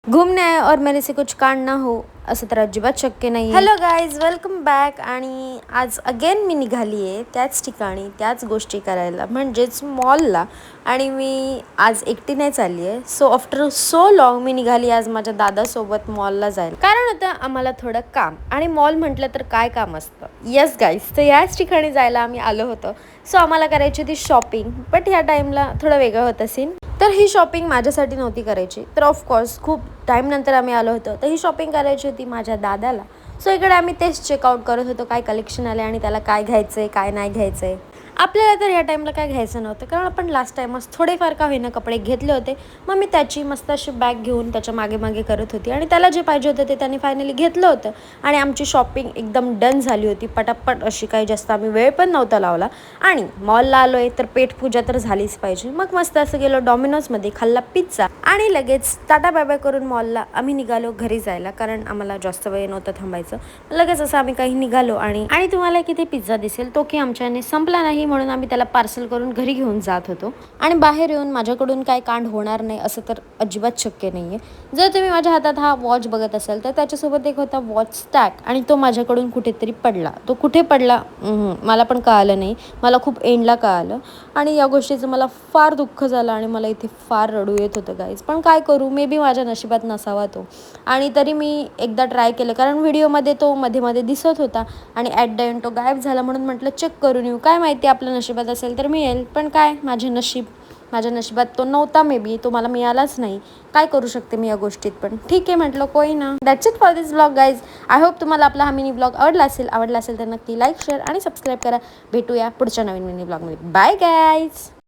घूमने आए और मेरे से कुछ कांड ना हो असं तर अजिबात शक्य नाही. Hello guys, welcome back. आणि आज अगेन मी निघाली आहे त्याच ठिकाणी त्याच गोष्टी करायला, म्हणजेच मॉलला. आणि मी आज एकटी नाही चालली आहे. सो आफ्टर सो लॉंग मी निघाली आज माझ्या दादासोबत मॉलला जायला. कारण होतं आम्हाला थोडं काम, आणि मॉल म्हटलं तर काय काम असतं. येस गाईज, तर याच ठिकाणी जायला आम्ही आलो होतो. सो आम्हाला करायची होती शॉपिंग, बट ह्या टाईमला थोडं वेगळं होतं सीन. तर ही शॉपिंग माझ्यासाठी नव्हती करायची, तर ऑफकोर्स खूप टाईमनंतर आम्ही आलो होतो. तर ही शॉपिंग करायची होती माझ्या दादाला. सो इकडे आम्ही तेच चेकआउट करत होतो, काय कलेक्शन आले आणि त्याला काय घ्यायचं आहे काय नाही घ्यायचं आहे. आपल्याला तर ह्या टाईमला काय घ्यायचं नव्हतं, कारण आपण लास्ट टाईमच थोडेफार का होईना कपडे घेतले होते. मग मी त्याची मस्त अशी बॅग घेऊन त्याच्या मागे मागे करत होती, आणि त्याला जे पाहिजे होतं ते त्याने फायनली घेतलं होतं. आणि आमची शॉपिंग एकदम डन झाली होती पटापट अशी. काही जास्त आम्ही वेळ पण नव्हता लावला. आणि मॉलला आलो आहे तर पेटपूजा तर झालीच पाहिजे. मग मस्त असं गेलो डॉमिनोजमध्ये, खाल्ला पिझ्झा, आणि लगेच टाटा बाय बाय करून मॉलला आम्ही निघालो घरी जायला, कारण आम्हाला जास्त वेळ नव्हतं थांबायचं. लगेच असं आम्ही काही निघालो. आणि तुम्हाला किती पिझ्झा दिसेल तो की आमच्याने संपला नाही, म्हणून आम्ही त्याला पार्सल करून घरी घेऊन जात होतो. आणि बाहेर येऊन माझ्याकडून काय कांड होणार नाही असं तर अजिबात शक्य नाही आहे. जर तुम्ही माझ्या हातात हा वॉच बघत असाल तर त्याच्यासोबत एक होता वॉच स्टॅक, आणि तो माझ्याकडून कुठेतरी पडला. तो कुठे पडला मला पण कळालं नाही. मला खूप एंडला कळालं, आणि या गोष्टीचं मला फार दुःख झालं, आणि मला इथे फार रडू येत होतं गाईज. पण काय करू, मे बी माझ्या नशिबात नसावा तो. आणि तरी मी एकदा ट्राय केलं, कारण व्हिडिओमध्ये तो मध्ये मध्ये दिसत होता, आणि ॲट द एंड तो गायब झाला. म्हणून म्हटलं चेक करून येऊ, काय माहिती आपल्या नशिबात असेल तर मिळेल. पण काय, माझ्या नशिबात तो नव्हता. मे बी तो मला मिळालाच नाही. काय करू शकते मी या गोष्टीत. पण ठीक आहे म्हटलं, कोई ना. That's it for this blog guys. I hope तुम्हाला आपला हा मिनी ब्लॉग आवडला असेल तर नक्की लाईक, शेअर आणि सबस्क्राईब करा. भेटूया पुढच्या नवीन मिनी ब्लॉगमध्ये. Bye guys.